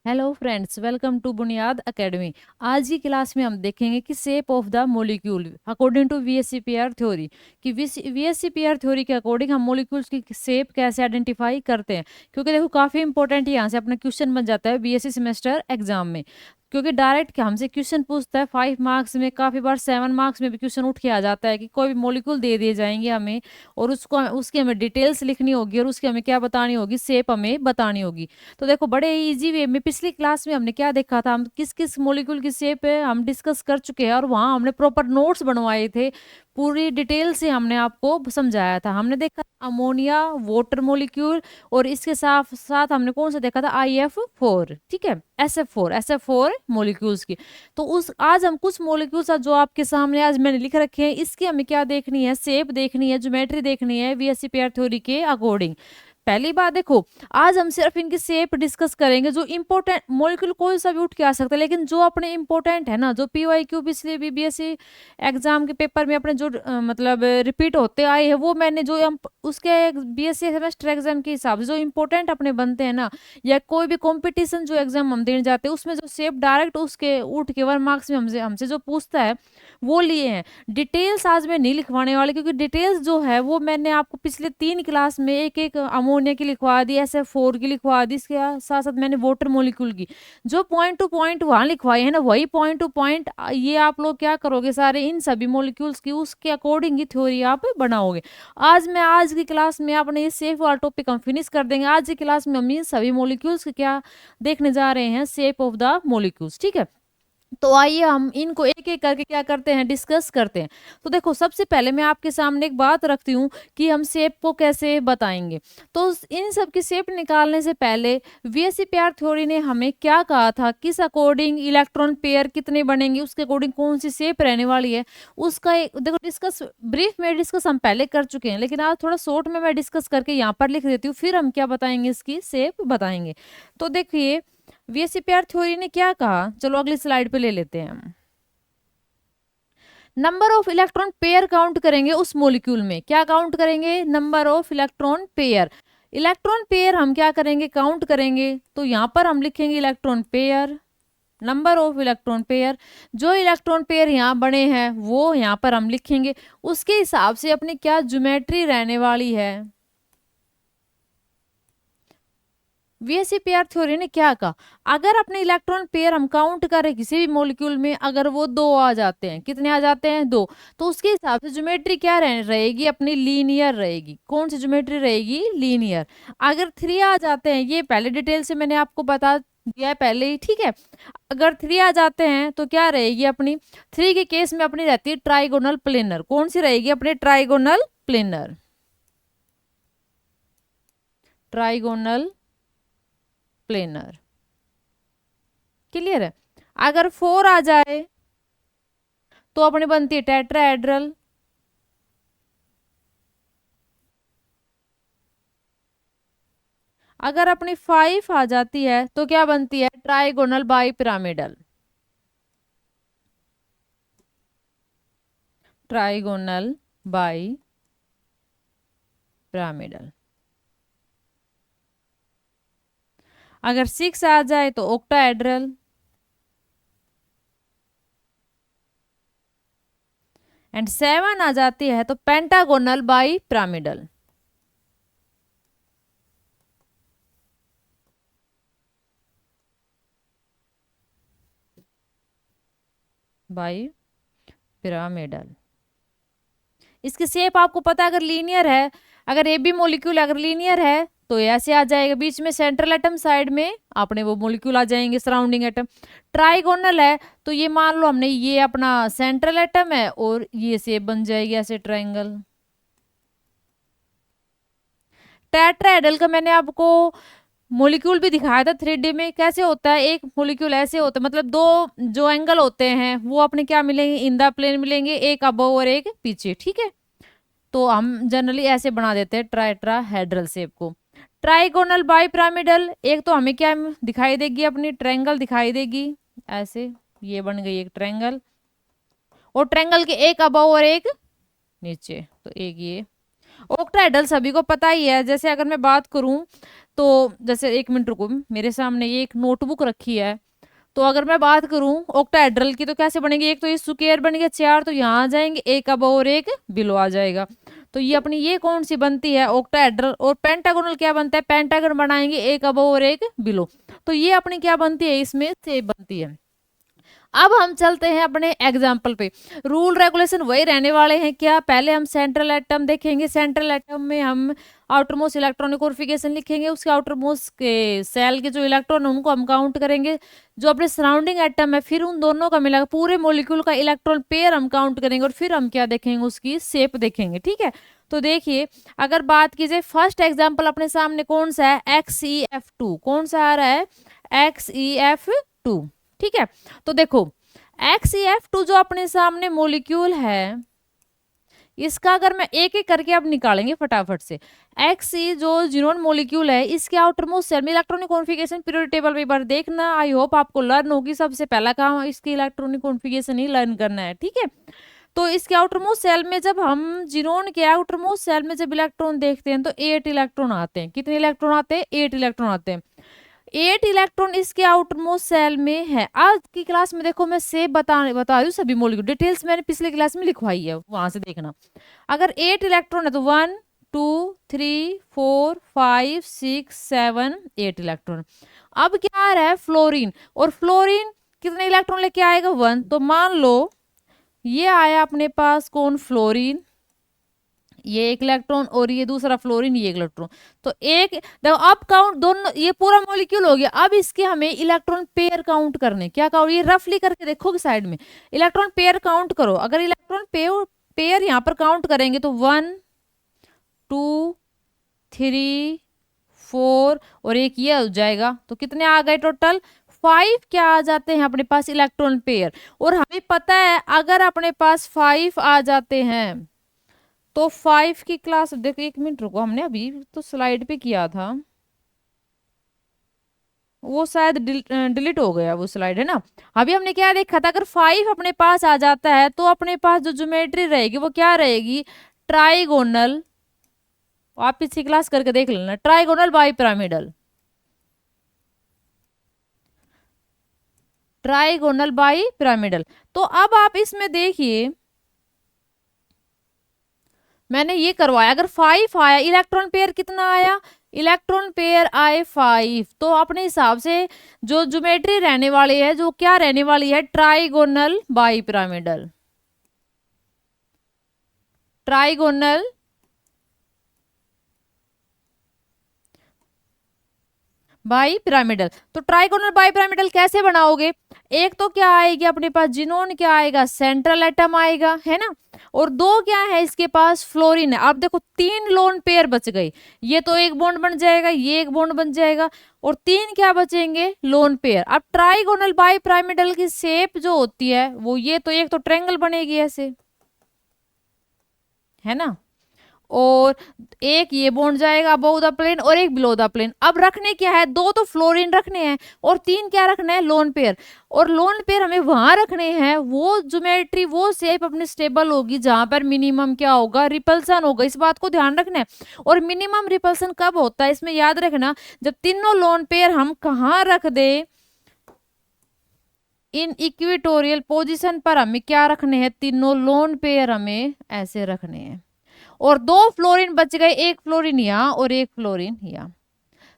Hello friends, welcome to Buniyaad academy. आज की class में हम देखेंगे कि shape of the molecule according to VSEPR theory कि वीएससीपीआर थ्योरी के अकॉर्डिंग हम मॉलिक्यूल्स की शेप कैसे आइडेंटिफाई करते हैं। क्योंकि देखो काफ़ी इंपॉर्टेंट यहाँ से अपना क्वेश्चन बन जाता है बीएससी सेमेस्टर एग्जाम में। क्योंकि डायरेक्ट हमसे क्वेश्चन पूछता है 5 मार्क्स में, काफ़ी बार 7 मार्क्स में भी क्वेश्चन उठ के आ जाता है कि कोई भी मॉलिक्यूल दे दिए जाएंगे हमें और उसको उसकी हमें डिटेल्स लिखनी होगी और उसकी हमें क्या बतानी होगी, शेप हमें बतानी होगी। तो देखो बड़े इजी वे में पिछली क्लास में हमने क्या देखा था, हम किस किस मॉलिक्यूल की शेप है हम डिस्कस कर चुके हैं और वहाँ हमने प्रॉपर नोट्स बनवाए थे। पूरी डिटेल से हमने आपको समझाया था। हमने देखा अमोनिया वाटर मॉलिक्यूल और इसके साथ साथ हमने कौन सा देखा था, IF4, ठीक है, SF4 मॉलिक्यूल्स की। तो उस आज हम कुछ मॉलिक्यूल्स जो आपके सामने आज मैंने लिख रखे हैं इसकी हमें क्या देखनी है, शेप देखनी है, ज्योमेट्री देखनी है वीएससीपीआर थ्योरी के अकॉर्डिंग। पहली बात देखो, आज हम सिर्फ इनकी शेप डिस्कस करेंगे। जो इंपॉर्टेंट मॉलिक्यूल कोई सा भी उठ के आ सकता है, लेकिन जो अपने इंपॉर्टेंट है ना, जो पीवाईक्यू पिछले बीबीएससी एग्जाम के पेपर में अपने जो मतलब रिपीट होते आए हैं, वो मैंने जो हम उसके बीएससी सेमेस्टर एग्जाम के हिसाब से जो इंपॉर्टेंट अपने बनते हैं ना, या कोई भी कंपटीशन जो एग्जाम हम देने जाते हैं उसमें जो शेप डायरेक्ट उसके उठ के 1 मार्क्स में हमसे हमसे जो पूछता है वो लिए हैं। डिटेल्स आज मैं नहीं लिखवाने वाली, क्योंकि डिटेल्स जो है वो मैंने आपको पिछले 3 क्लास में एक एक अमोनिया की लिखवा दी, SF4 की लिखवा दी, इसके साथ साथ मैंने वाटर मॉलिक्यूल की जो पॉइंट टू पॉइंट वहां लिखवाई है ना, वही पॉइंट टू पॉइंट ये आप लोग क्या करोगे, सारे इन सभी मॉलिक्यूल्स की उसके अकॉर्डिंग ही थ्योरी आप बनाओगे। आज की क्लास में अपने ये सेफ वाला टॉपिक हम फिनिश कर देंगे। आज की क्लास में हम इन सभी मॉलिक्यूल्स के क्या देखने जा रहे हैं, शेप ऑफ द मॉलिक्यूल्स, ठीक है। तो आइए हम इनको एक एक करके क्या करते हैं, डिस्कस करते हैं। तो देखो सबसे पहले मैं आपके सामने एक बात रखती हूँ कि हम शेप को कैसे बताएंगे। तो इन सब की शेप निकालने से पहले वीएससीपीआर थ्योरी ने हमें क्या कहा था, किस अकॉर्डिंग इलेक्ट्रॉन पेयर कितने बनेंगे, उसके अकॉर्डिंग कौन सी शेप रहने वाली है, उसका एक देखो डिस्कस ब्रीफ में डिस्कस हम पहले कर चुके हैं, लेकिन आज थोड़ा शॉर्ट में मैं डिस्कस करके यहाँ पर लिख देती हूँ, फिर हम क्या बताएंगे, इसकी शेप बताएंगे। तो देखिए वीएससीपीआर थ्योरी ने क्या कहा, चलो अगली स्लाइड पे ले लेते हैं हम। Number of electron pair count करेंगे उस मॉलिक्यूल में, क्या काउंट करेंगे, number of electron pair. Electron pair हम क्या करेंगे, काउंट करेंगे। तो यहाँ पर हम लिखेंगे electron pair, number of electron pair. जो इलेक्ट्रॉन पेयर यहाँ बने हैं वो यहाँ पर हम लिखेंगे, उसके हिसाब से अपनी क्या ज्योमेट्री रहने वाली है। वीएससीपीआर थ्योरी ने क्या कहा, अगर अपने इलेक्ट्रॉन पेयर हम काउंट करें किसी भी मॉलिक्यूल में, अगर वो 2 आ जाते हैं, कितने आ जाते हैं, 2, तो उसके हिसाब से ज्योमेट्री क्या रहेगी, अपनी लीनियर रहेगी। कौन सी ज्योमेट्री रहेगी, लीनियर। अगर 3 आ जाते हैं, ये पहले डिटेल से मैंने आपको बता दिया है पहले ही, ठीक है। अगर 3 आ जाते हैं तो क्या रहेगी अपनी, 3 के केस में अपनी रहती है ट्राइगोनल प्लेनर। कौन सी रहेगी अपने, trigonal planar, trigonal planar, clear है। अगर 4 आ जाए तो अपनी बनती है टेट्राहेड्रल। अगर अपनी 5 आ जाती है तो क्या बनती है, trigonal bi pyramidal, trigonal bi pyramidal. अगर 6 आ जाए तो ऑक्टाहेड्रल, एंड 7 आ जाती है तो pentagonal bi pyramidal. Bi pyramidal. इसकी शेप आपको पता है, अगर लीनियर है, अगर ए बी मॉलिक्यूल अगर लीनियर है तो ऐसे आ जाएगा, बीच में सेंट्रल एटम, साइड में अपने वो मॉलिक्यूल आ जाएंगे सराउंडिंग एटम। ट्राइगोनल है तो ये मान लो हमने ये अपना सेंट्रल एटम है और ये शेप बन जाएगी ऐसे ट्राइंगल। टेट्राहेड्रल का मैंने आपको मॉलिक्यूल भी दिखाया था 3D में, कैसे होता है, एक मॉलिक्यूल ऐसे होता है, मतलब 2 जो एंगल होते हैं वो अपने क्या मिलेंगे, इन द प्लेन मिलेंगे, एक अबव और एक पीछे, ठीक है। तो हम जनरली ऐसे बना देते हैं ट्राइट्राहेड्रल शेप को। ट्राइगोनल बाई पिरामिडल, एक तो हमें क्या दिखाई देगी, अपनी ट्रायंगल दिखाई देगी ऐसे, ये बन गई एक ट्रायंगल, और ट्रायंगल के एक अबव और एक नीचे, तो एक ये। ऑक्टाहेड्रल सभी को पता ही है। जैसे अगर मैं बात करूं तो जैसे 1 मिनट रुको, मेरे सामने ये एक नोटबुक रखी है। तो अगर मैं बात करूं ऑक्टाहेड्रल की तो कैसे बनेगी, एक तो ये स्क्वायर बन गया 4, तो यहाँ आ जाएंगे, एक अब और एक बिलो आ जाएगा। तो ये अपनी ये कौन सी बनती है, ऑक्टाहेड्रल। और पेंटागोनल क्या बनता है, पेंटागन बनाएंगे, एक अब और एक बिलो। तो ये अपनी क्या बनती है, इसमें शेप बनती है। अब हम चलते हैं अपने एग्जाम्पल पे। रूल रेगुलेशन वही रहने वाले हैं क्या, पहले हम सेंट्रल एटम देखेंगे। सेंट्रल एटम में हम आउटरमोस्ट इलेक्ट्रॉनिक कॉन्फ़िगरेशन लिखेंगे, उसके आउटरमोस्ट के सेल के जो इलेक्ट्रॉन है उनको हम काउंट करेंगे। जो अपने सराउंडिंग एटम है फिर उन दोनों का मिला पूरे मॉलिक्यूल का इलेक्ट्रॉन पेयर हम काउंट करेंगे, और फिर हम क्या देखेंगे, उसकी शेप देखेंगे। ठीक है, तो देखिए अगर बात की जाए फर्स्ट एग्जाम्पल अपने सामने कौन सा है, XeF2। कौन सा आ रहा है, XeF2। ठीक है, तो देखो XeF2 जो अपने सामने मॉलिक्यूल है, इसका अगर मैं एक एक करके अब निकालेंगे फटाफट से। Xe जो जिनोन मॉलिक्यूल है, इसके आउटरमोस्ट सेल में इलेक्ट्रॉनिक कॉन्फ़िगरेशन पीरियोडिक टेबल पे एक बार देखना। आई होप आपको लर्न होगी। सबसे पहला काम इसकी इलेक्ट्रॉनिक कॉन्फ़िगरेशन ही लर्न करना है। ठीक है, तो इसके आउटरमोस्ट सेल में जब हम जिनोन के आउटरमोस्ट सेल में जब इलेक्ट्रॉन देखते हैं तो 8 इलेक्ट्रॉन आते हैं। कितने इलेक्ट्रॉन आते हैं, 8 इलेक्ट्रॉन आते हैं। 8 इलेक्ट्रॉन इसके आउटरमोस्ट सेल में है। आज की क्लास में देखो मैं से बता रही हूँ सभी मॉलिक्यूल, डिटेल्स मैंने पिछले क्लास में लिखवाई है, वहां से देखना। अगर 8 इलेक्ट्रॉन है तो 1 2 3 4 5 6 7 8 इलेक्ट्रॉन। अब क्या आ रहा है, फ्लोरीन। और फ्लोरीन कितने इलेक्ट्रॉन लेके आएगा, 1। तो मान लो ये आया अपने पास कौन, फ्लोरीन, ये 1 इलेक्ट्रॉन, और ये दूसरा फ्लोरीन, ये 1 इलेक्ट्रॉन। तो एक देखो अब काउंट दोनों, ये पूरा मॉलिक्यूल हो गया। अब इसके हमें इलेक्ट्रॉन पेयर काउंट करने, क्या काउंट, ये रफली करके देखोगे साइड में, इलेक्ट्रॉन पेयर काउंट करो। अगर इलेक्ट्रॉन पेयर यहाँ पर काउंट करेंगे तो 1 2 3 4 और एक ये हो जाएगा। तो कितने आ गए टोटल, 5 क्या आ जाते हैं अपने पास इलेक्ट्रॉन पेयर। और हमें पता है अगर अपने पास 5 आ जाते हैं तो 5 की क्लास, देखो 1 मिनट रुको, हमने अभी तो स्लाइड पे किया था, वो शायद डिलीट हो गया वो स्लाइड, है ना। अभी हमने क्या देखा था, अगर 5 अपने पास आ जाता है तो अपने पास जो ज्योमेट्री रहेगी वो क्या रहेगी, ट्राइगोनल। आप पिछली क्लास करके देख लेना, trigonal bi pyramidal, trigonal bi pyramidal. तो अब आप इसमें देखिए मैंने ये करवाया, अगर 5 आया, इलेक्ट्रॉन पेयर कितना आया, इलेक्ट्रॉन पेयर आए 5। तो अपने हिसाब से जो ज्योमेट्री रहने वाली है, जो क्या रहने वाली है, trigonal bi pyramidal, trigonal bi pyramidal. तो ट्राइगोनल बाई पिरामिडल कैसे बनाओगे, एक तो क्या आएगी अपने पास जिनोन, क्या आएगा, सेंट्रल एटम आएगा, है ना। और 2 क्या है इसके पास, फ्लोरीन है। अब देखो 3 लोन पेयर बच गई, ये तो एक बॉन्ड बन जाएगा, ये एक बॉन्ड बन जाएगा, और 3 क्या बचेंगे, लोन पेयर। अब ट्राइगोनल बाई पिरामिडल की शेप जो होती है वो ये तो एक तो ट्रायंगल बनेगी ऐसे, है ना, और एक ये बॉन्ड जाएगा अबव द प्लेन और एक बिलो द प्लेन। अब रखने क्या है, 2 तो फ्लोरीन रखने हैं और 3 क्या रखना है, लोन पेयर। और लोन पेयर हमें वहां रखने हैं, वो ज्योमेट्री वो शेप अपनी स्टेबल होगी जहां पर मिनिमम क्या होगा, रिपल्सन होगा। इस बात को ध्यान रखना है। और मिनिमम रिपल्सन कब होता है, इसमें याद रखना, जब तीनों लोन पेयर हम कहाँ रख दे, इन इक्विटोरियल पोजिशन पर हमें क्या रखने हैं, तीनों लोन पेयर हमें ऐसे रखने हैं। और 2 फ्लोरीन बच गए, एक फ्लोरीन यहाँ और एक फ्लोरीन यहाँ।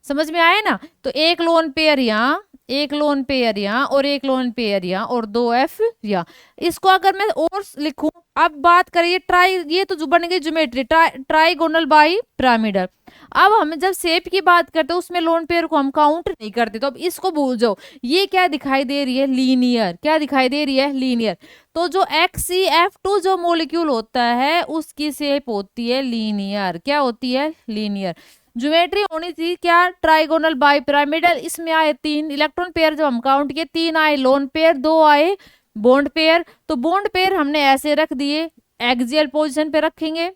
समझ में आया ना। तो एक लोन पेयर यहाँ, एक लोन पेयर यहाँ और एक लोन पेयर यहाँ और 2 एफ यहाँ। इसको अगर मैं और लिखूं, अब बात करिए ट्राई, ये तो जो बन गई ज्योमेट्री ट्राइगोनल बाई पिरामिडल। अब हम जब शेप की बात करते हैं उसमें लोन पेयर को हम काउंट नहीं करते, तो अब इसको भूल जाओ। ये क्या दिखाई दे रही है, लीनियर, क्या दिखाई दे रही है, लीनियर। तो जो XeF2 जो मॉलिक्यूल होता है उसकी शेप होती है लीनियर, क्या होती है, लीनियर। ज्योमेट्री होनी थी क्या, ट्राइगोनल बाई पिरामिडल। इसमें आए 3 इलेक्ट्रॉन पेयर, जब हम काउंट किए 3 आए लोन पेयर, 2 आए बॉन्ड पेयर। तो बॉन्ड पेयर हमने ऐसे रख दिए, एक्सियल पोजीशन पे रखेंगे,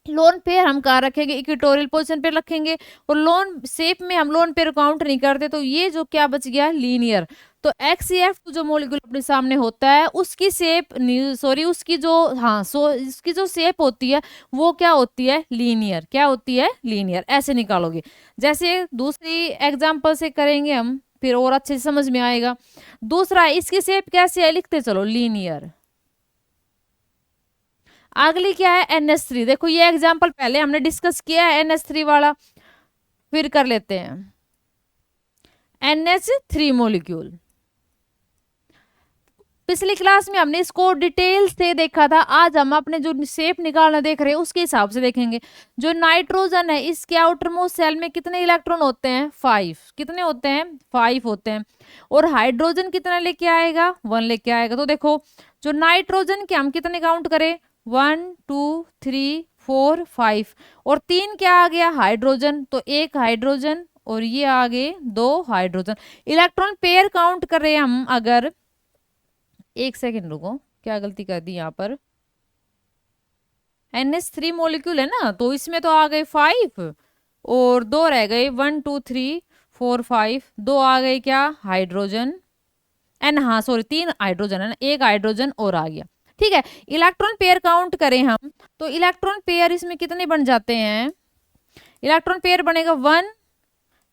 लोन पेयर हम कहाँ रखेंगे, इक्वेटोरियल पोजीशन पे रखेंगे, और लोन शेप में हम लोन पेयर काउंट नहीं करते, तो ये जो क्या बच गया, लीनियर। तो XeF जो मॉलिक्यूल अपने सामने होता है उसकी शेप, सॉरी उसकी जो, हाँ इसकी जो शेप होती है वो क्या होती है, लीनियर। क्या होती है, लीनियर। ऐसे निकालोगे। जैसे दूसरी एग्जांपल से करेंगे हम, फिर और अच्छे से समझ में आएगा। दूसरा, इसकी शेप कैसे है, लिखते चलो, लीनियर। अगली क्या है, NH3। देखो ये एग्जांपल पहले हमने डिस्कस किया है NH3 वाला, फिर कर लेते हैं। NH3 मॉलिक्यूल, पिछली क्लास में हमने इसको डिटेल से देखा था। आज हम अपने जो शेप निकालना देख रहे हैं उसके हिसाब से देखेंगे। जो नाइट्रोजन है इसके आउटर मोस्ट शेल में कितने इलेक्ट्रॉन होते हैं, 5। कितने होते हैं, 5 होते हैं। और हाइड्रोजन कितना लेके आएगा, 1 लेके आएगा। तो देखो जो नाइट्रोजन के हम कितने काउंट करें, 1 2 3 4 5, और 3 क्या आ गया, हाइड्रोजन। तो 1 हाइड्रोजन और ये आ गए 2 हाइड्रोजन। इलेक्ट्रॉन पेयर काउंट कर रहे हैं हम, अगर एक सेकेंड रुको, क्या गलती कर दी यहाँ पर। NH3 मॉलिक्यूल है ना, तो इसमें तो आ गए 5 और 2 रह गए, 1 2 3 4 5, 2 आ गए क्या, हाइड्रोजन। एन, हाँ सॉरी 3 हाइड्रोजन है ना, 1 हाइड्रोजन और आ गया। ठीक है, इलेक्ट्रॉन पेयर काउंट करें हम, तो इलेक्ट्रॉन पेयर इसमें कितने बन जाते हैं, इलेक्ट्रॉन पेयर बनेगा 1,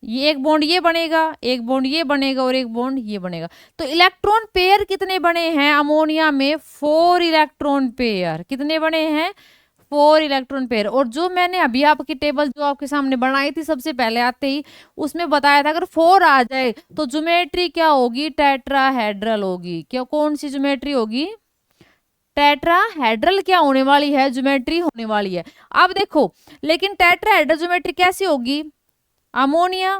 ये एक बॉन्ड ये बनेगा, एक बॉन्ड ये बनेगा और एक बॉन्ड ये बनेगा। तो इलेक्ट्रॉन पेयर कितने बने हैं अमोनिया में, 4 इलेक्ट्रॉन पेयर। कितने बने हैं, 4 इलेक्ट्रॉन पेयर। और जो मैंने अभी आपकी टेबल जो आपके सामने बनाई थी सबसे पहले आते ही, उसमें बताया था अगर 4 आ जाए तो ज्योमेट्री क्या होगी, टेट्राहेड्रल होगी। क्या, कौन सी ज्योमेट्री होगी, टेट्राहेड्रल क्या होने वाली है, ज्योमेट्री होने वाली है। अब देखो, लेकिन टेट्राहेड्रल ज्योमेट्री कैसी होगी, अमोनिया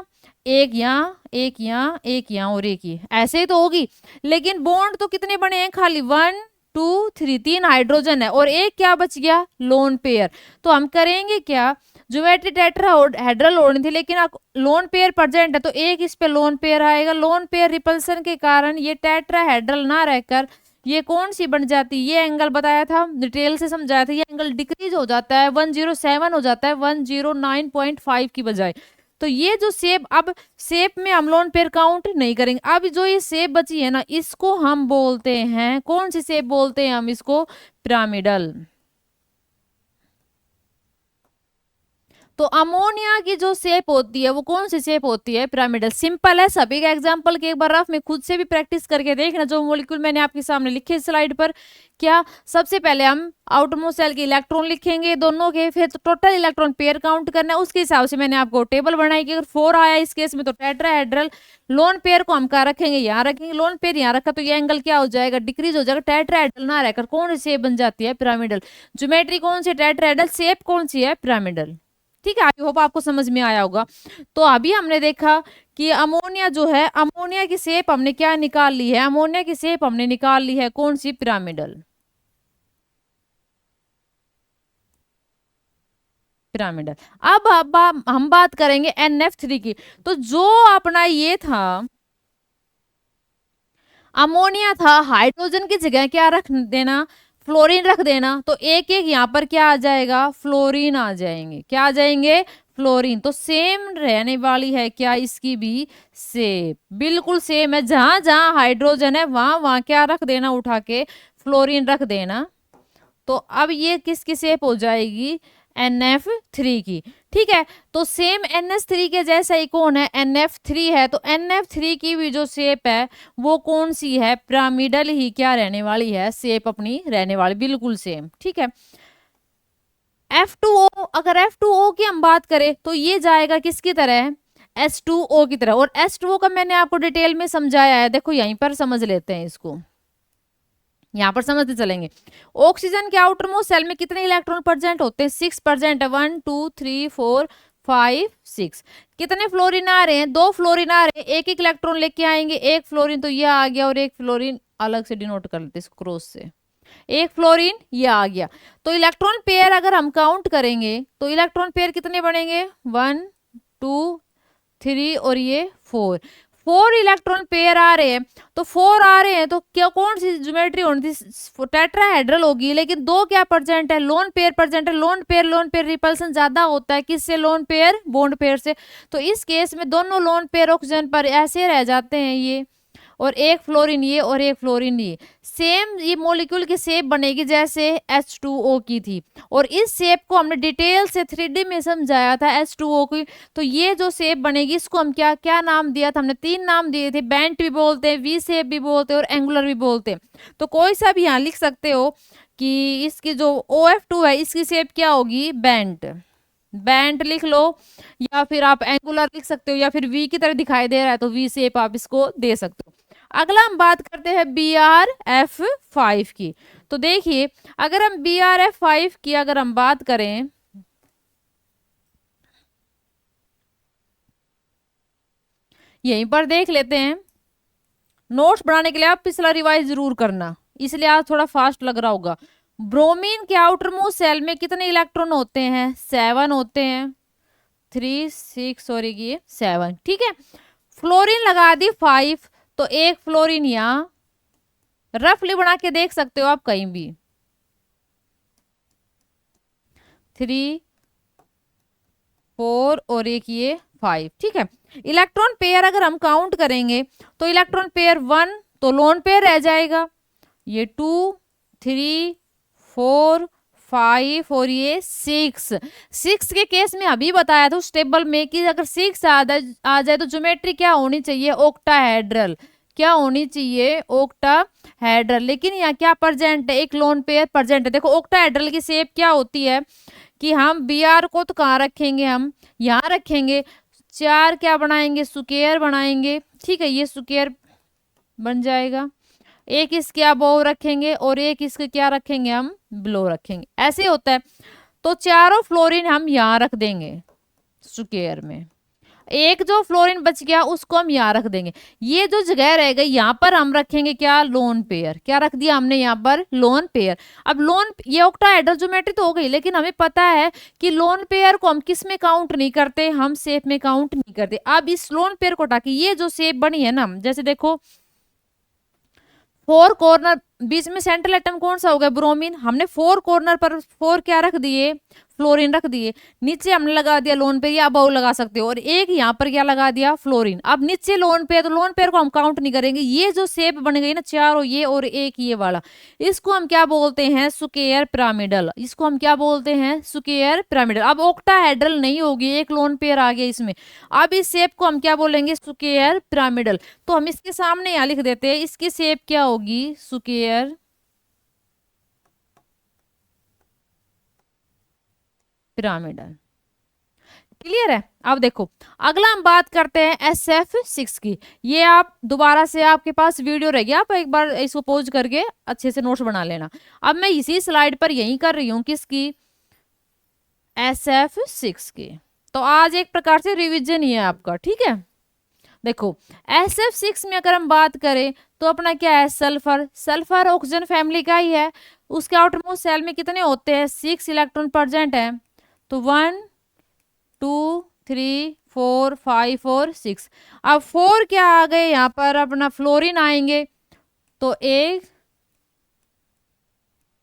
एक यहाँ एक यहाँ एक यहाँ और एक ही, ऐसे ही तो होगी। लेकिन बॉन्ड तो कितने बने हैं, खाली 1 2 3, 3 हाइड्रोजन है और एक क्या बच गया, लोन पेयर। तो हम करेंगे क्या, ज्योमेट्री टेट्राहेड्रल होनी थी, लेकिन लोन पेयर प्रेजेंट है तो एक इस पे लोन पेयर आएगा। लोन पेयर रिपल्सन के कारण ये टेट्राहेड्रल ना रहकर ये कौन सी बन जाती, ये एंगल बताया था, डिटेल से समझाया था, ये एंगल डिक्रीज हो जाता है, 107 हो जाता है 109.5 की बजाय। तो ये जो शेप, अब शेप में हम लोन पेयर काउंट नहीं करेंगे। अब जो ये शेप बची है ना, इसको हम बोलते हैं, कौन सी शेप बोलते हैं हम इसको, पिरामिडल। तो अमोनिया की जो शेप होती है वो कौन सी शेप होती है, पिरामिडल। सिंपल है, सभी का एग्जांपल के एक बार रफ में खुद से भी प्रैक्टिस करके देखना। जो मॉलिक्यूल मैंने आपके सामने लिखे स्लाइड पर, क्या सबसे पहले हम आउटरमोस्ट शेल के इलेक्ट्रॉन लिखेंगे दोनों के, फिर तो टोटल इलेक्ट्रॉन पेयर काउंट करना है। उसके हिसाब से मैंने आपको टेबल बनाई कि अगर 4 आया इस केस में तो टेट्राहेड्रल, लोन पेयर को हम कहाँ रखेंगे, यहाँ रखेंगे। लोन पेयर यहाँ रखा तो ये एंगल क्या हो जाएगा, डिक्रीज हो जाएगा। टेट्राहेड्रल ना रहकर कौन सी शेप बन जाती है, पिरामिडल। ज्योमेट्री कौन सी, टेट्राहेड्रल, शेप कौन सी है, पिरामिडल। ठीक है, आई होप आपको समझ में आया होगा। तो अभी हमने देखा कि अमोनिया जो है, अमोनिया की शेप हमने क्या निकाल ली है, अमोनिया की शेप हमने निकाल ली है कौन सी, पिरामिडल। पिरामिडल। अब हम बात करेंगे NF3 की। तो जो अपना ये था, अमोनिया था, हाइड्रोजन की जगह क्या रख देना, फ्लोरीन रख देना। तो एक एक यहाँ पर क्या आ जाएगा, फ्लोरीन आ जाएंगे। क्या आ जाएंगे, फ्लोरीन। तो सेम रहने वाली है क्या, इसकी भी शेप बिल्कुल सेम है। जहां जहां हाइड्रोजन है वहां वहां क्या रख देना, उठा के फ्लोरीन रख देना। तो अब ये किसकी शेप हो जाएगी, NF3 की। ठीक है, तो सेम NH3 के जैसा ही कौन है, NF3 है। तो NF3 की भी जो शेप है वो कौन सी है, पिरामिडल ही क्या रहने वाली है, शेप अपनी रहने वाली, बिल्कुल सेम। ठीक है, F2O, अगर F2O की हम बात करें तो ये जाएगा किसकी तरह, H2O की तरह। और H2O का मैंने आपको डिटेल में समझाया है, देखो यहीं पर समझ लेते हैं इसको, यहाँ पर समझते चलेंगे। ऑक्सीजन के आउटर मोस्ट शेल में कितने इलेक्ट्रॉन प्रेजेंट होते हैं, 6 प्रेजेंट है, 1 2 3 4 5 6। कितने फ्लोरीन आ रहे हैं, 2 फ्लोरीन आ रहे हैं, एक एक इलेक्ट्रॉन लेके आएंगे। एक फ्लोरीन तो ये आ गया और एक फ्लोरीन अलग से डिनोट कर लेते इसको क्रॉस से, एक फ्लोरीन ये आ गया। तो इलेक्ट्रॉन पेयर अगर हम काउंट करेंगे तो इलेक्ट्रॉन पेयर कितने बनेंगे, 1 2 3 और ये 4। 4 इलेक्ट्रॉन पेयर आ रहे हैं, तो 4 आ रहे हैं, तो क्या कौन सी ज्योमेट्री होनी थी, टेट्राहेड्रल होगी। लेकिन 2 क्या प्रेजेंट है, लोन पेयर प्रेजेंट है। लोन पेयर रिपल्सन ज्यादा होता है किससे, लोन पेयर बॉन्ड पेयर से। तो इस केस में दोनों लोन पेयर ऑक्सीजन पर ऐसे रह जाते हैं ये, और एक फ्लोरीन ये और एक फ्लोरीन ये। सेम ये मॉलिक्यूल की शेप बनेगी जैसे H2O की थी, और इस शेप को हमने डिटेल से 3D में समझाया था H2O की। तो ये जो शेप बनेगी इसको हम क्या क्या नाम दिया था, हमने 3 नाम दिए थे, बेंट भी बोलते हैं, वी शेप भी बोलते हैं, और एंगुलर भी बोलते हैं। तो कोई सा भी यहाँ लिख सकते हो कि इसकी जो OF2 है इसकी शेप क्या होगी, बेंट, बेंट लिख लो, या फिर आप एंगुलर लिख सकते हो, या फिर वी की तरह दिखाई दे रहा है तो वी शेप आप इसको दे सकते हो। अगला हम बात करते हैं BrF5 की। तो देखिए अगर हम BrF5 की अगर हम बात करें, यहीं पर देख लेते हैं। नोट्स बनाने के लिए आप पिछला रिवाइज जरूर करना, इसलिए आज थोड़ा फास्ट लग रहा होगा। ब्रोमीन के आउटर मोस्ट सेल में कितने इलेक्ट्रॉन होते हैं, 7 होते हैं, 3 6 और ये 7, ठीक है। फ्लोरीन लगा दी 5, तो एक फ्लोरीन यहाँ रफली बना के देख सकते हो आप कहीं भी, 3 4 और एक ये 5, ठीक है। इलेक्ट्रॉन पेयर अगर हम काउंट करेंगे तो इलेक्ट्रॉन पेयर 1 तो लोन पेयर रह जाएगा, ये 2 3 4 5 और ये 6 के केस में अभी बताया था उस टेबल में कि अगर 6 आ जाए तो ज्योमेट्री क्या होनी चाहिए, ऑक्टाहेड्रल, क्या होनी चाहिए, ऑक्टाहेड्रल। लेकिन यहाँ क्या प्रेजेंट है, एक लोन पेयर प्रेजेंट है। देखो ऑक्टाहेड्रल की शेप क्या होती है कि हम Br को तो कहाँ रखेंगे, हम यहाँ रखेंगे, 4 क्या बनाएंगे, स्क्वायर बनाएंगे, ठीक है, ये स्क्वायर बन जाएगा। एक इसके अबोव रखेंगे और एक इसके क्या रखेंगे, हम बिलो रखेंगे, ऐसे होता है। तो चारों फ्लोरीन हम यहाँ रख देंगे स्क्वायर में, एक जो फ्लोरीन बच गया उसको हम यहाँ रख देंगे। ये जो जगह रह गई यहाँ पर हम रखेंगे क्या, लोन पेयर, क्या रख दिया हमने यहाँ पर, लोन पेयर। अब लोन, ये ऑक्टाहेड्रल ज्योमेट्री तो हो गई, लेकिन हमें पता है कि लोन पेयर को हम किस में काउंट नहीं करते, हम शेप में काउंट नहीं करते। अब इस लोन पेयर को हटा के ये जो शेप बनी है ना, जैसे देखो 4 कॉर्नर, बीच में सेंट्रल एटम कौन सा हो गया, ब्रोमीन, हमने 4 कॉर्नर पर 4 क्या रख दिए, फ्लोरीन रख दिए, नीचे हमने लगा दिया लोन पेयर, या अबाउ लगा सकते हो, और एक यहाँ पर क्या लगा दिया, फ्लोरीन। अब नीचे लोन पेयर, तो लोन पेयर को हम काउंट नहीं करेंगे। ये जो शेप बन गई ना, चारों ये और एक ये वाला, इसको हम क्या बोलते हैं, स्क्वायर पिरामिडल, इसको हम क्या बोलते हैं, स्क्वायर पिरामिडल। अब ऑक्टाहेड्रल नहीं होगी, एक लोन पेयर आ गया इसमें, अब इस शेप को हम क्या बोलेंगे, स्क्वायर पिरामिडल। तो हम इसके सामने यहाँ लिख देते हैं, इसकी शेप क्या होगी, स्क्वायर पिरामिडल। क्लियर है। अब देखो अगला हम बात करते हैं SF6 की। ये आप दोबारा से, आपके पास वीडियो रहेगी, आप एक बार इसको पॉज करके अच्छे से नोट्स बना लेना। अब मैं इसी स्लाइड पर यही कर रही हूँ, किसकी, SF6 की। तो आज एक प्रकार से रिवीजन ही है आपका, ठीक है। देखो SF6 में अगर हम बात करें तो अपना क्या है, सल्फर, सल्फर ऑक्सीजन फैमिली का ही है। उसके आउटरमोस्ट सेल में कितने होते हैं, 6 इलेक्ट्रॉन प्रेजेंट है। तो 1 2 3 4 5 और 6। अब 4 क्या आ गए यहाँ पर, अपना फ्लोरीन आएंगे, तो 1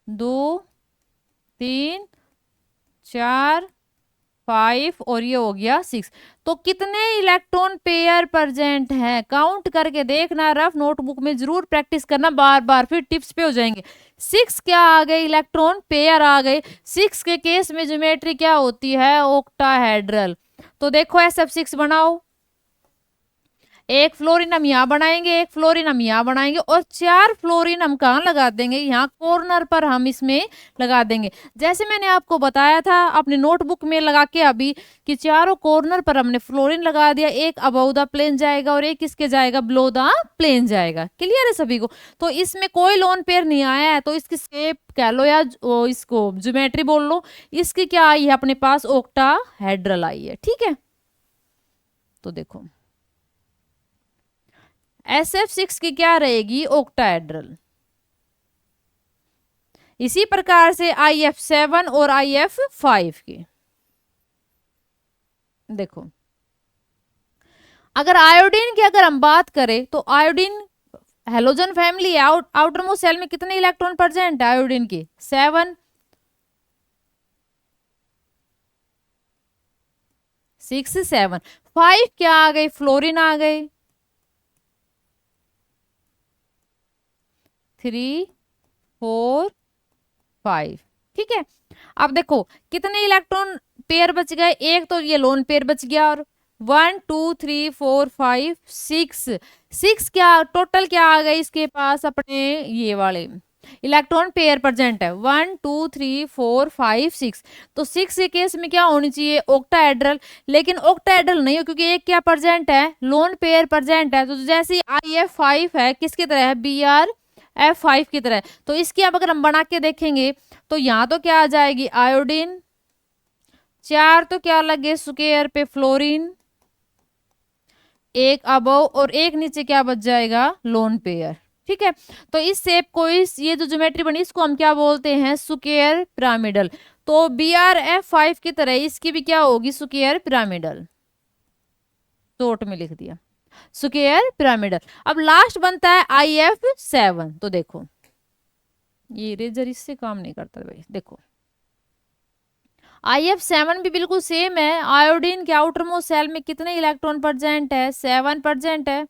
2 3 4 5 और ये हो गया 6। तो कितने इलेक्ट्रॉन पेयर प्रेजेंट हैं, काउंट करके देखना, रफ नोटबुक में जरूर प्रैक्टिस करना बार बार, फिर टिप्स पे हो जाएंगे। 6 क्या आ गए, इलेक्ट्रॉन पेयर आ गए। 6 के केस में ज्योमेट्री क्या होती है, ऑक्टाहेड्रल। तो देखो SF6 बनाओ, एक फ्लोरीन हम यहाँ बनाएंगे, एक फ्लोरीन हम यहाँ बनाएंगे, और 4 फ्लोरीन हम कहाँ लगा देंगे, यहाँ कॉर्नर पर हम इसमें लगा देंगे। जैसे मैंने आपको बताया था अपने नोटबुक में लगा के अभी, कि चारों कॉर्नर पर हमने फ्लोरीन लगा दिया, एक अबव द प्लेन जाएगा और एक किसके जाएगा, बिलो द प्लेन जाएगा। क्लियर है सभी को। तो इसमें कोई लोन पेयर नहीं आया है, तो इसकी शेप कह लो या इसको ज्योमेट्री बोल लो, इसकी क्या आई है अपने पास, ऑक्टाहेड्रल आई है, ठीक है। तो देखो SF6 की क्या रहेगी, ऑक्टाहेड्रल। इसी प्रकार से IF7 और IF5 की देखो, अगर आयोडीन की अगर हम बात करें तो iodine halogen family, outer most shell में कितने इलेक्ट्रॉन प्रेजेंट है आयोडीन की? 7, 6, 7, 5 क्या आ गई? फ्लोरीन आ गई। 3, 4, 5। ठीक है, अब देखो कितने इलेक्ट्रॉन पेयर बच गए? एक तो ये लोन पेयर बच गया, और 1, 2, 3, 4, 5, 6, 6 क्या टोटल क्या आ गए इसके पास अपने ये वाले इलेक्ट्रॉन पेयर प्रेजेंट है? 1, 2, 3, 4, 5, 6। तो 6 के केस में क्या होनी चाहिए? ऑक्टाहेड्रल। लेकिन ऑक्टाहेड्रल नहीं हो, क्योंकि एक क्या प्रेजेंट है? लोन पेयर प्रेजेंट है। तो जैसे IF5 है, किसकी तरह है? BrF5 की तरह। तो इसकी अब अगर हम बना के देखेंगे तो यहाँ तो क्या आ जाएगी? आयोडीन। 4 तो क्या लगे स्क्वायर पे? फ्लोरीन। एक अबव और एक नीचे क्या बच जाएगा? Lone pair. ठीक है, तो इस शेप को, इस ये जो ज्योमेट्री बनी इसको हम क्या बोलते हैं? Square pyramidal. तो BrF5 की तरह इसकी भी क्या होगी? Square pyramidal. शॉर्ट में लिख दिया स्क्वायर पिरामिडल। अब लास्ट बनता है IF7। तो देखो ये इरेजर इससे काम नहीं करता भाई। देखो IF7 भी बिल्कुल सेम है। आयोडीन के आउटर मोस्ट सेल में कितने इलेक्ट्रॉन प्रेजेंट है? 7 प्रेजेंट है।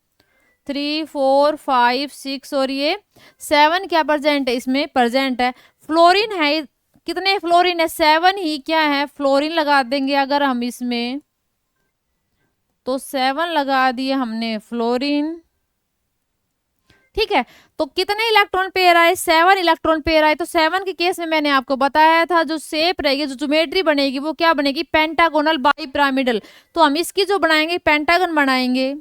3, 4, 5, 6 और ये 7 क्या प्रेजेंट है? इसमें प्रेजेंट है। फ्लोरीन है, कितने फ्लोरीन है? 7 ही क्या है? फ्लोरीन लगा देंगे अगर हम इसमें, तो 7 लगा दिए हमने फ्लोरीन। ठीक है, तो कितने इलेक्ट्रॉन पेयर आए? 7 इलेक्ट्रॉन पेयर आए। तो 7 के केस में मैंने आपको बताया था जो शेप रहेगी, जो ज्योमेट्री बनेगी वो क्या बनेगी? Pentagonal bi pyramidal. तो हम इसकी जो बनाएंगे पेंटागन बनाएंगे।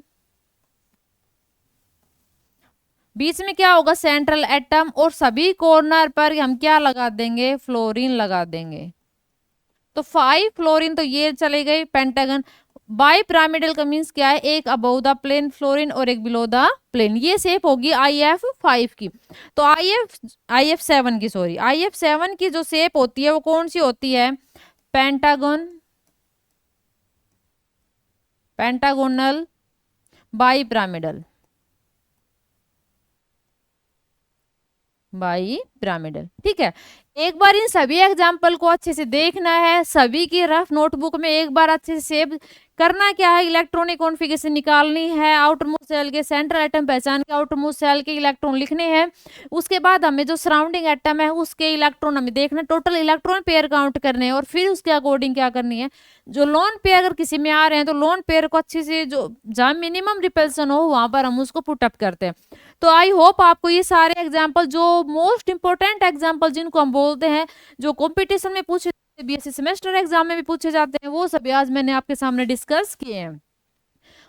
बीच में क्या होगा? सेंट्रल एटम, और सभी कॉर्नर पर हम क्या लगा देंगे? फ्लोरीन लगा देंगे। तो 5 फ्लोरीन तो ये चले गए पेंटागन। बाई पिरामिडल का मीन्स क्या है? एक अबव द प्लेन फ्लोरीन और एक बिलो द प्लेन। ये शेप होगी IF5 की। तो IF7 की, सॉरी, IF7 की जो शेप होती है वो कौन सी होती है? Pentagon, pentagonal bi pyramidal, bi pyramidal. ठीक है, एक बार इन सभी एग्जाम्पल को अच्छे से देखना है, सभी की रफ नोटबुक में एक बार अच्छे से सेव करना। क्या है? इलेक्ट्रॉनिक कॉन्फ़िगरेशन निकालनी है, आउटर मोस्ट सेल के सेंट्रल एटम पहचान के आउटर मोस्ट सेल के इलेक्ट्रॉन लिखने हैं। उसके बाद हमें जो सराउंडिंग एटम है उसके इलेक्ट्रॉन हमें देखना, टोटल इलेक्ट्रॉन पेयर काउंट करने हैं, और फिर उसके अकॉर्डिंग क्या करनी है? जो लोन पेयर अगर किसी में आ रहे हैं तो लोन पेयर को अच्छे से, जो जहाँ मिनिमम रिपल्सन हो वहां पर हम उसको पुटअप करते हैं। तो आई होप आपको ये सारे एग्जाम्पल, जो मोस्ट इंपॉर्टेंट एग्जाम्पल जिनको हम बोलते हैं, जो कंपटीशन में पूछे, BSc सेमेस्टर एग्जाम में भी पूछे जाते हैं, वो सभी आज मैंने आपके सामने डिस्कस किए हैं।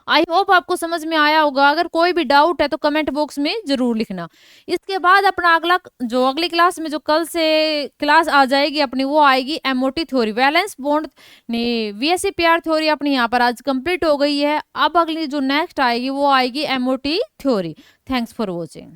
आई होप आपको समझ में आया होगा। अगर कोई भी डाउट है तो कमेंट बॉक्स में जरूर लिखना। इसके बाद अपना अगला, जो अगली क्लास में जो कल से क्लास आ जाएगी अपनी, वो आएगी MOT थ्योरी, वैलेंस बॉन्ड ने VSEPR थ्योरी अपनी यहाँ पर आज कंप्लीट हो गई है। अब अगली जो नेक्स्ट आएगी वो आएगी MOT theory. Thanks for watching.